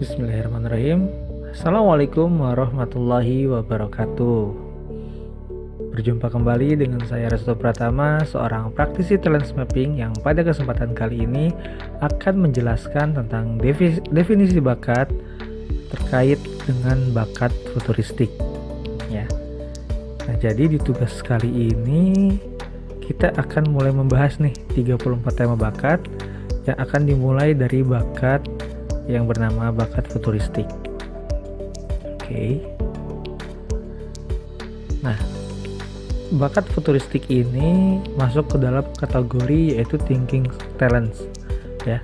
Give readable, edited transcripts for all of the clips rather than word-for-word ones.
Bismillahirrahmanirrahim. Assalamualaikum warahmatullahi wabarakatuh. Berjumpa kembali dengan saya Resto Pratama, seorang praktisi talent mapping yang pada kesempatan kali ini akan menjelaskan tentang definisi bakat terkait dengan bakat futuristik. Ya. Nah, jadi di tugas kali ini kita akan mulai membahas nih 34 tema bakat yang akan dimulai dari bakat yang bernama bakat futuristik. Oke. Nah, bakat futuristik ini masuk ke dalam kategori yaitu thinking talents, ya.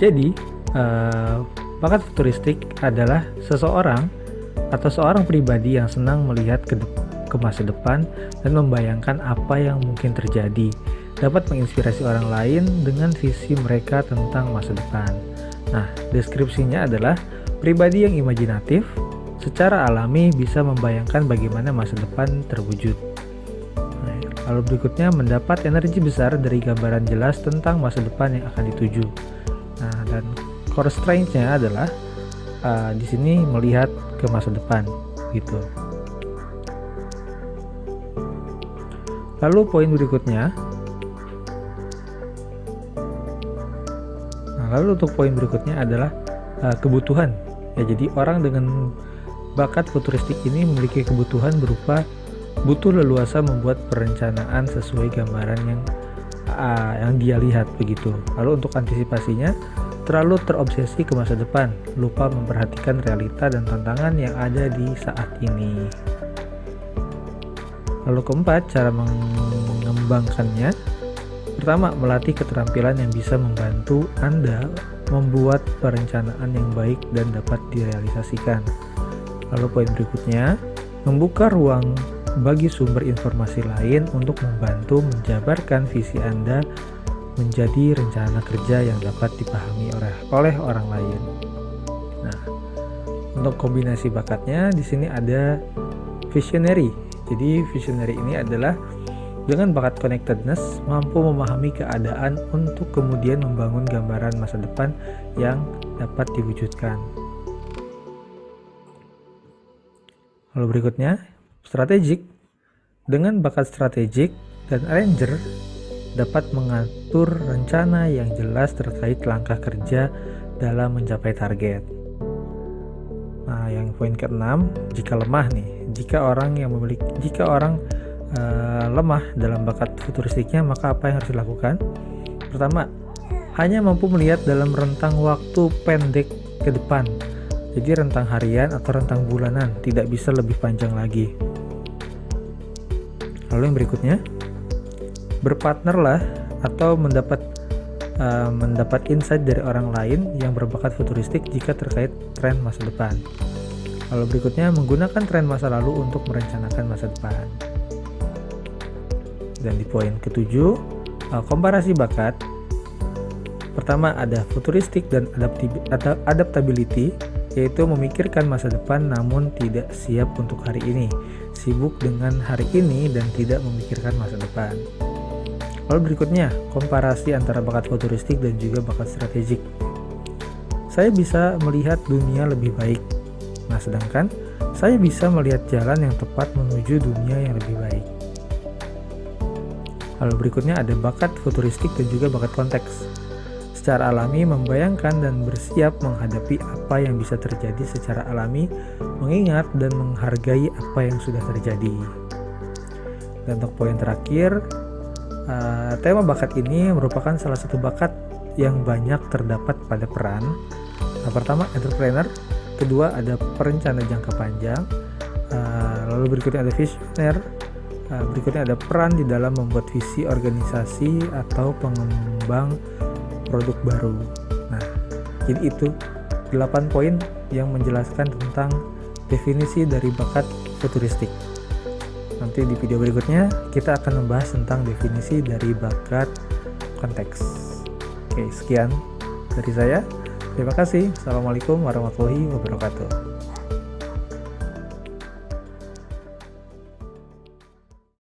Jadi, bakat futuristik adalah seseorang atau seorang pribadi yang senang melihat ke masa depan dan membayangkan apa yang mungkin terjadi, dapat menginspirasi orang lain dengan visi mereka tentang masa depan. Nah, deskripsinya adalah pribadi yang imajinatif, secara alami bisa membayangkan bagaimana masa depan terwujud. Nah, lalu berikutnya mendapat energi besar dari gambaran jelas tentang masa depan yang akan dituju. Nah, dan core strength-nya adalah di sini melihat ke masa depan, gitu. Lalu poin berikutnya. Lalu untuk poin berikutnya adalah kebutuhan. Ya, jadi orang dengan bakat futuristik ini memiliki kebutuhan berupa butuh leluasa membuat perencanaan sesuai gambaran yang dia lihat begitu. Lalu untuk antisipasinya, terlalu terobsesi ke masa depan, lupa memperhatikan realita dan tantangan yang ada di saat ini. Lalu keempat, cara mengembangkannya. Pertama, melatih keterampilan yang bisa membantu Anda membuat perencanaan yang baik dan dapat direalisasikan. Lalu poin berikutnya, membuka ruang bagi sumber informasi lain untuk membantu menjabarkan visi Anda menjadi rencana kerja yang dapat dipahami oleh orang lain. Nah, untuk kombinasi bakatnya di sini ada visionary. Jadi visionary ini adalah dengan bakat connectedness, mampu memahami keadaan untuk kemudian membangun gambaran masa depan yang dapat diwujudkan. Lalu berikutnya, strategik. Dengan bakat strategik dan arranger dapat mengatur rencana yang jelas terkait langkah kerja dalam mencapai target. Nah, yang poin keenam, jika lemah nih, jika orang lemah dalam bakat futuristiknya, maka apa yang harus dilakukan? Pertama, hanya mampu melihat dalam rentang waktu pendek ke depan. Jadi rentang harian atau rentang bulanan, tidak bisa lebih panjang lagi. Lalu yang berikutnya, berpartnerlah atau mendapat insight dari orang lain yang berbakat futuristik jika terkait tren masa depan. Lalu berikutnya, menggunakan tren masa lalu untuk merencanakan masa depan. Dan di poin ketujuh, komparasi bakat. Pertama ada futuristik dan adaptability, yaitu memikirkan masa depan namun tidak siap untuk hari ini, sibuk dengan hari ini dan tidak memikirkan masa depan. Lalu berikutnya, komparasi antara bakat futuristik dan juga bakat strategik. Saya bisa melihat dunia lebih baik. Nah, sedangkan saya bisa melihat jalan yang tepat menuju dunia yang lebih baik. Lalu berikutnya ada bakat futuristik dan juga bakat konteks. Secara alami membayangkan dan bersiap menghadapi apa yang bisa terjadi secara alami, mengingat dan menghargai apa yang sudah terjadi. Dan untuk poin terakhir, tema bakat ini merupakan salah satu bakat yang banyak terdapat pada peran. Nah, pertama entrepreneur, kedua ada perencana jangka panjang, lalu berikutnya ada visioner. Berikutnya ada peran di dalam membuat visi organisasi atau pengembang produk baru. Nah, jadi itu 8 poin yang menjelaskan tentang definisi dari bakat futuristik. Nanti di video berikutnya kita akan membahas tentang definisi dari bakat konteks. Oke, sekian dari saya. Terima kasih. Assalamualaikum warahmatullahi wabarakatuh.